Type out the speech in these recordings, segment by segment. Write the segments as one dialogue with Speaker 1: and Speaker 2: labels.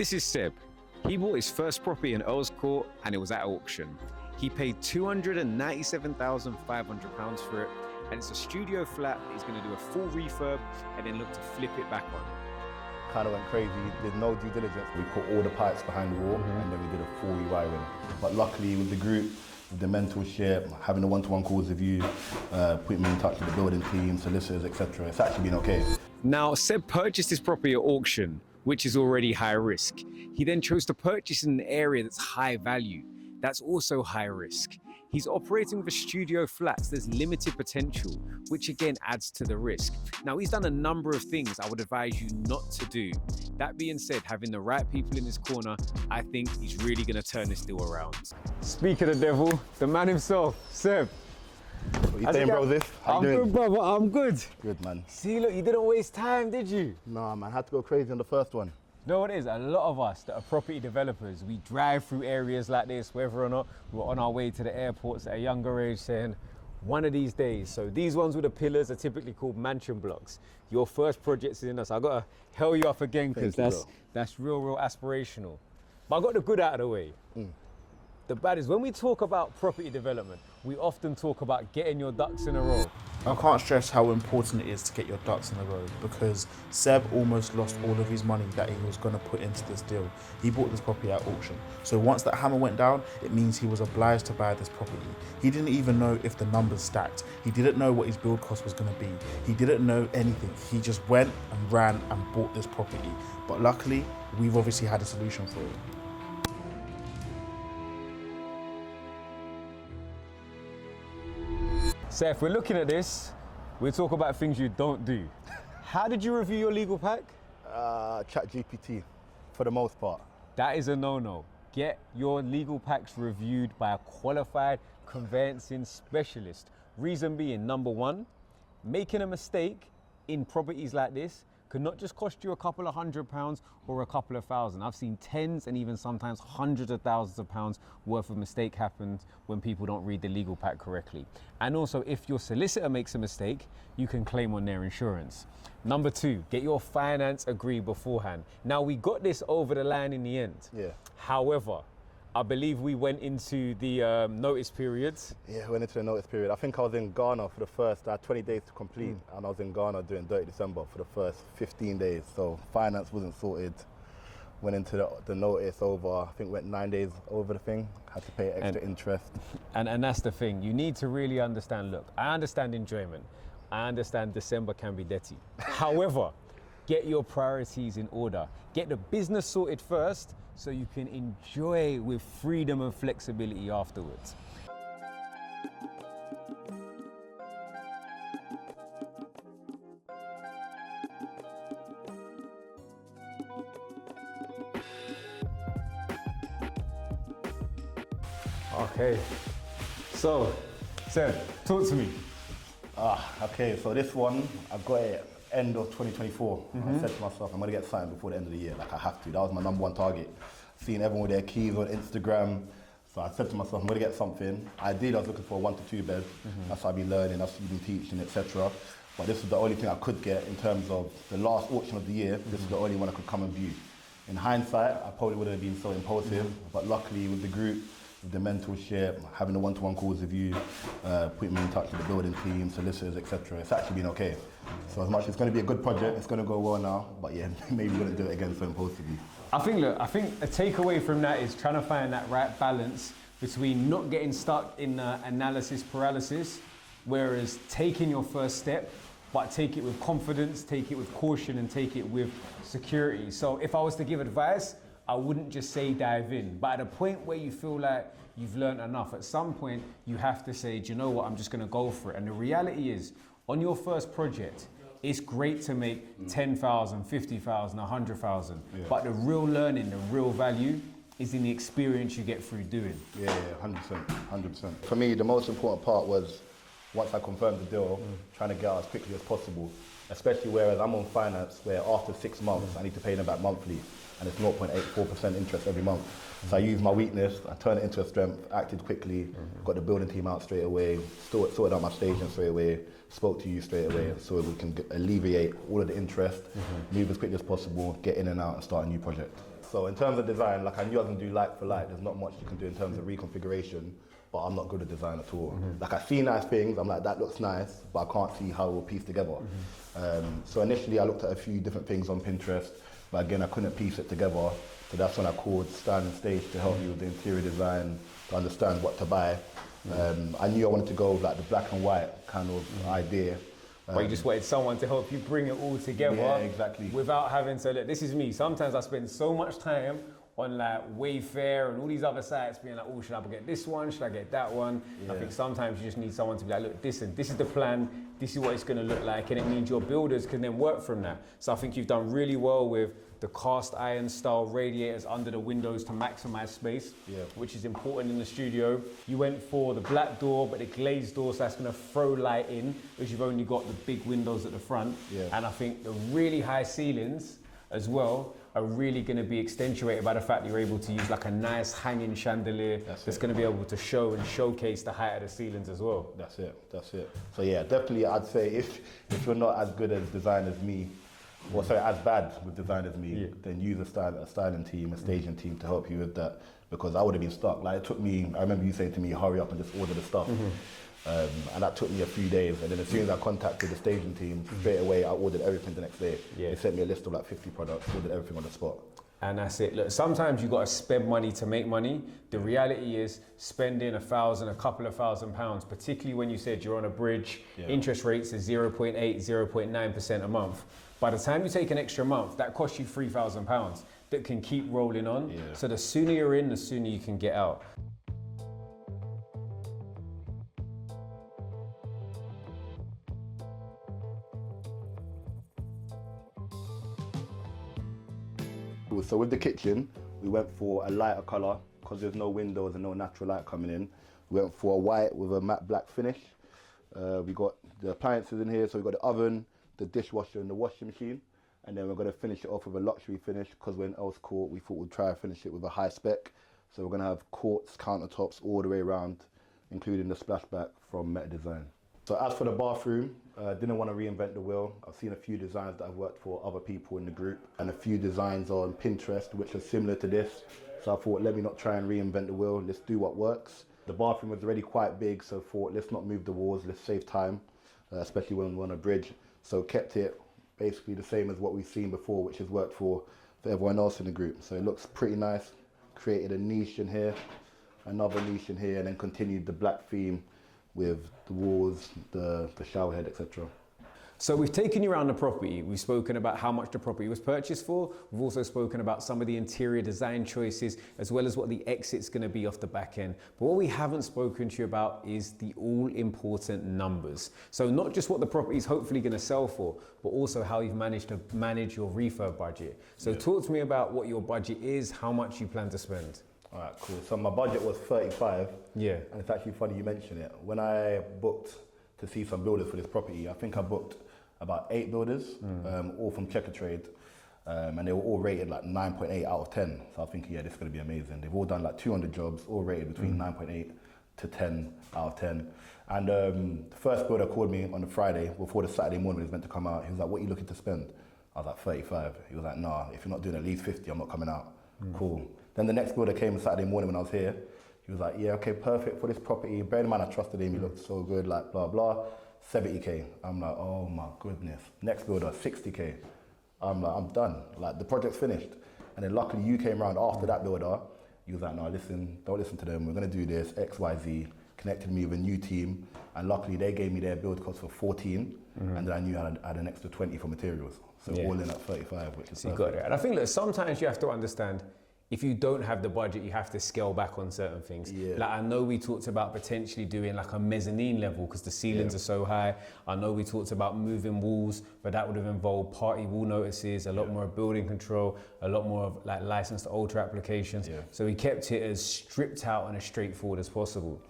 Speaker 1: This is Seb. He bought his first property in Earls Court and it was at auction. He paid £297,500 for it, and it's a studio flat that he's going to do a full refurb and then look to flip it back on.
Speaker 2: Kind of went crazy, did no due diligence. We put all the pipes behind the wall and then we did a full rewiring. But luckily with the group, with the mentorship, having the one-to-one calls with you, putting me in touch with the building team, solicitors, etc. It's actually been okay.
Speaker 1: Now, Seb purchased his property at auction, which is already high risk. He then chose to purchase in an area that's high value. That's also high risk. He's operating with a studio flats. There's limited potential, which again adds to the risk. Now, he's done a number of things I would advise you not to do. That being said, having the right people in his corner, I think he's really gonna turn this deal around. Speak of the devil, the man himself, Seb.
Speaker 2: What you saying, bro, this?
Speaker 1: I'm good, brother, I'm good.
Speaker 2: Good, man.
Speaker 1: See, look, you didn't waste time, did you?
Speaker 2: Nah, man, I had to go crazy on the first one.
Speaker 1: You know what it is? A lot of us that are property developers, we drive through areas like this, whether or not we're on our way to the airports at a younger age saying, one of these days. So these ones with the pillars are typically called mansion blocks. Your first project's in us. I gotta hell you up again because that's real aspirational. But I got the good out of the way. The bad is when we talk about property development, we often talk about getting your ducks in a row.
Speaker 3: I can't stress how important it is to get your ducks in a row because Seb almost lost all of his money that he was going to put into this deal. He bought this property at auction. So once that hammer went down, it means he was obliged to buy this property. He didn't even know if the numbers stacked. He didn't know what his build cost was going to be. He didn't know anything. He just went and ran and bought this property. But luckily, we've obviously had a solution for it.
Speaker 1: So if we're looking at this, we'll talk about things you don't do. How did you review your legal pack?
Speaker 2: ChatGPT, for the most part.
Speaker 1: That is a no-no. Get your legal packs reviewed by a qualified conveyancing specialist. Reason being, number one, making a mistake in properties like this could not just cost you a couple of £100 or a couple of thousand. I've seen tens and even sometimes hundreds of thousands of pounds worth of mistake happens when people don't read the legal pack correctly. And also, if your solicitor makes a mistake, you can claim on their insurance. Number two, get your finance agreed beforehand. Now, we got this over the line in the end.
Speaker 2: Yeah.
Speaker 1: However, I believe we went into the notice periods.
Speaker 2: Yeah, went into the notice period. I think I was in Ghana for the first, I had 20 days to complete, and I was in Ghana during 30 December for the first 15 days. So finance wasn't sorted. Went into the notice over, I think went 9 days over the thing, had to pay extra interest.
Speaker 1: And that's the thing, you need to really understand, look, I understand enjoyment. I understand December can be dirty. However, get your priorities in order. Get the business sorted first, so you can enjoy with freedom and flexibility afterwards. Okay, so, Seb, talk to me.
Speaker 2: Okay, so this one, I got it end of 2024. I said to myself, I'm gonna get signed before the end of the year, like I have to. That was my number one target. Seeing everyone with their keys on Instagram. So I said to myself, I'm gonna get something. Ideally, I was looking for a 1 to 2 bed. That's what I've been learning, that's what I've been teaching, etc. But this was the only thing I could get in terms of the last auction of the year. This is the only one I could come and view. In hindsight, I probably wouldn't have been so impulsive, but luckily with the group, with the mentorship, having the one-to-one calls with you, putting me in touch with the building team, solicitors, etc. It's actually been okay. So as much as it's going to be a good project, it's going to go well now, but yeah, maybe we wouldn't do it again so impulsively.
Speaker 1: I think a takeaway from that is trying to find that right balance between not getting stuck in analysis paralysis, whereas taking your first step, but take it with confidence, take it with caution, and take it with security. So if I was to give advice, I wouldn't just say dive in, but at a point where you feel like you've learned enough, at some point you have to say, do you know what, I'm just gonna go for it. And the reality is, on your first project, it's great to make 10,000, 50,000, 100,000, but the real learning, the real value is in the experience you get through doing.
Speaker 2: Yeah, 100%, 100%. For me, the most important part was, once I confirmed the deal, trying to get out as quickly as possible, especially whereas I'm on finance, where after 6 months, I need to pay them back monthly, and it's 0.84% interest every month. So I used my weakness, I turned it into a strength, acted quickly, got the building team out straight away, sorted out my staging straight away, spoke to you straight away, so we can alleviate all of the interest, move as quickly as possible, get in and out and start a new project. So in terms of design, like I knew I was gonna do like for like. There's not much you can do in terms of reconfiguration, but I'm not good at design at all. Like I see nice things, I'm like, that looks nice, but I can't see how it will piece together. So initially I looked at a few different things on Pinterest, but again, I couldn't piece it together. So that's when I called Stand and Stage to help me with the interior design, to understand what to buy. I knew I wanted to go with like the black and white kind of idea.
Speaker 1: But you just wanted someone to help you bring it all together.
Speaker 2: Yeah, exactly.
Speaker 1: Without having to, look, this is me. Sometimes I spend so much time on like Wayfair and all these other sites being like, oh, should I get this one? Should I get that one? I think sometimes you just need someone to be like, look, this is the plan. This is what it's gonna look like. And it means your builders can then work from that. So I think you've done really well with the cast iron style radiators under the windows to maximize space, which is important in the studio. You went for the black door, but the glazed door, so that's gonna throw light in, because you've only got the big windows at the front. And I think the really high ceilings as well are really gonna be accentuated by the fact that you're able to use like a nice hanging chandelier that's gonna be able to show and showcase the height of the ceilings as well.
Speaker 2: That's it. So yeah, definitely I'd say if you're not as good as design as me, or sorry, as bad with design as me, then use a styling team, a staging team to help you with that, because I would have been stuck. Like it took me, I remember you saying to me, hurry up and just order the stuff. And that took me a few days, and then as soon as I contacted the staging team, straight away I ordered everything the next day. They sent me a list of like 50 products, ordered everything on the spot.
Speaker 1: And that's it. Look, sometimes you got to spend money to make money. The reality is spending a couple of £1,000, particularly when you said you're on a bridge, interest rates is 0.8, 0.9% a month. By the time you take an extra month, that costs you £3,000 that can keep rolling on. So the sooner you're in, the sooner you can get out.
Speaker 2: So with the kitchen, we went for a lighter colour because there's no windows and no natural light coming in. We went for a white with a matte black finish. We got the appliances in here, so we got the oven, the dishwasher and the washing machine. And then we're going to finish it off with a luxury finish because we're in Earls Court, we thought we'd try and finish it with a high spec. So we're going to have quartz countertops all the way around, including the splashback from Meta Design. So as for the bathroom, didn't want to reinvent the wheel. I've seen a few designs that I've worked for other people in the group and a few designs on Pinterest which are similar to this. So I thought, let me not try and reinvent the wheel, let's do what works. The bathroom was already quite big, so I thought, let's not move the walls, let's save time, especially when we're on a bridge. So kept it basically the same as what we've seen before, which has worked for everyone else in the group. So it looks pretty nice. Created a niche in here, another niche in here, and then continued the black theme with the walls, the shower head, etc.
Speaker 1: So we've taken you around the property. We've spoken about how much the property was purchased for. We've also spoken about some of the interior design choices, as well as what the exit's going to be off the back end. But what we haven't spoken to you about is the all-important numbers. So not just what the property is hopefully going to sell for, but also how you've managed to manage your refurb budget. So talk to me about what your budget is, how much you plan to spend.
Speaker 2: All right, cool. So my budget was 35.
Speaker 1: Yeah.
Speaker 2: And it's actually funny you mention it. When I booked to see some builders for this property, I think I booked about 8 builders, all from Checker Trade. And they were all rated like 9.8 out of 10. So I think, yeah, this is gonna be amazing. They've all done like 200 jobs, all rated between 9.8 to 10 out of 10. And the first builder called me on the Friday before the Saturday morning he was meant to come out. He was like, what are you looking to spend? I was like, 35. He was like, nah, if you're not doing at least 50, I'm not coming out. Cool. Then the next builder came Saturday morning when I was here. He was like, yeah, okay, perfect for this property. Bear in mind, I trusted him. He looked so good, like blah, blah. 70K. I'm like, oh my goodness. Next builder, 60K. I'm like, I'm done. Like the project's finished. And then luckily you came around after that builder. He was like, no, listen, don't listen to them. We're gonna do this, X, Y, Z. Connected me with a new team. And luckily they gave me their build cost for 14. And then I knew I had an extra 20 for materials. So all in at 35, which is
Speaker 1: so you got it. And I think that sometimes you have to understand, if you don't have the budget, you have to scale back on certain things. Like I know we talked about potentially doing like a mezzanine level because the ceilings are so high. I know we talked about moving walls, but that would have involved party wall notices, a lot more of building control, a lot more of like license to alter applications. So we kept it as stripped out and as straightforward as possible.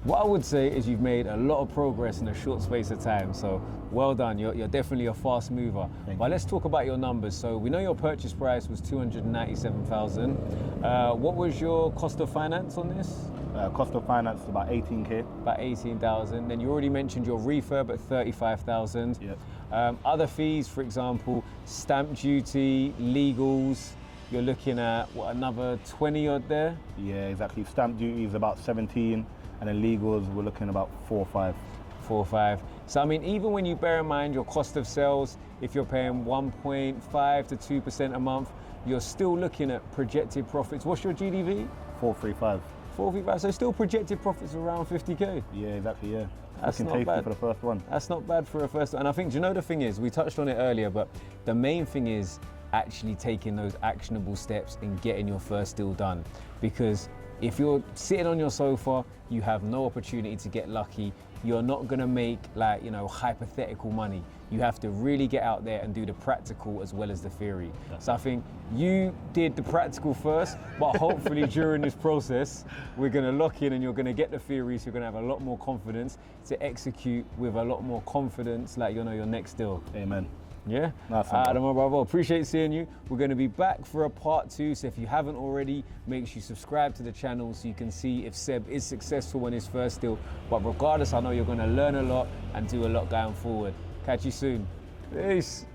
Speaker 1: What I would say is you've made a lot of progress in a short space of time. So Well done. You're definitely a fast mover. But let's talk about your numbers. So we know your purchase price was 297,000. What was your cost of finance on this?
Speaker 2: Cost of finance is about 18k.
Speaker 1: About 18,000. Then you already mentioned your refurb at 35,000.
Speaker 2: Yep.
Speaker 1: Other fees, for example, stamp duty, legals. You're looking at what, another 20 odd there?
Speaker 2: Yeah, exactly. Stamp duty is about 17, and then legals we're looking about 4 or 5.
Speaker 1: 4 or 5. So I mean, even when you bear in mind your cost of sales, if you're paying 1.5 to 2% a month, you're still looking at projected profits. What's your GDV?
Speaker 2: 435.
Speaker 1: 435. So still projected profits around 50k.
Speaker 2: Yeah, exactly. Yeah.
Speaker 1: That's
Speaker 2: Looking
Speaker 1: not
Speaker 2: tasty
Speaker 1: bad
Speaker 2: for the first one.
Speaker 1: That's not bad for a first one. And I think, do you know the thing is, we touched on it earlier, but the main thing is actually taking those actionable steps and getting your first deal done. Because if you're sitting on your sofa, you have no opportunity to get lucky. You're not gonna make, like, you know, hypothetical money. You have to really get out there and do the practical as well as the theory. So I think you did the practical first, but hopefully during this process, we're gonna lock in and you're gonna get the theory, so you're gonna have a lot more confidence to execute with a lot more confidence, like, you know, your next deal.
Speaker 2: Amen.
Speaker 1: Yeah?
Speaker 2: Nice one,
Speaker 1: Alright, my brother. Appreciate seeing you. We're going to be back for a part 2. So if you haven't already, make sure you subscribe to the channel so you can see if Seb is successful in his first deal. But regardless, I know you're going to learn a lot and do a lot going forward. Catch you soon. Peace.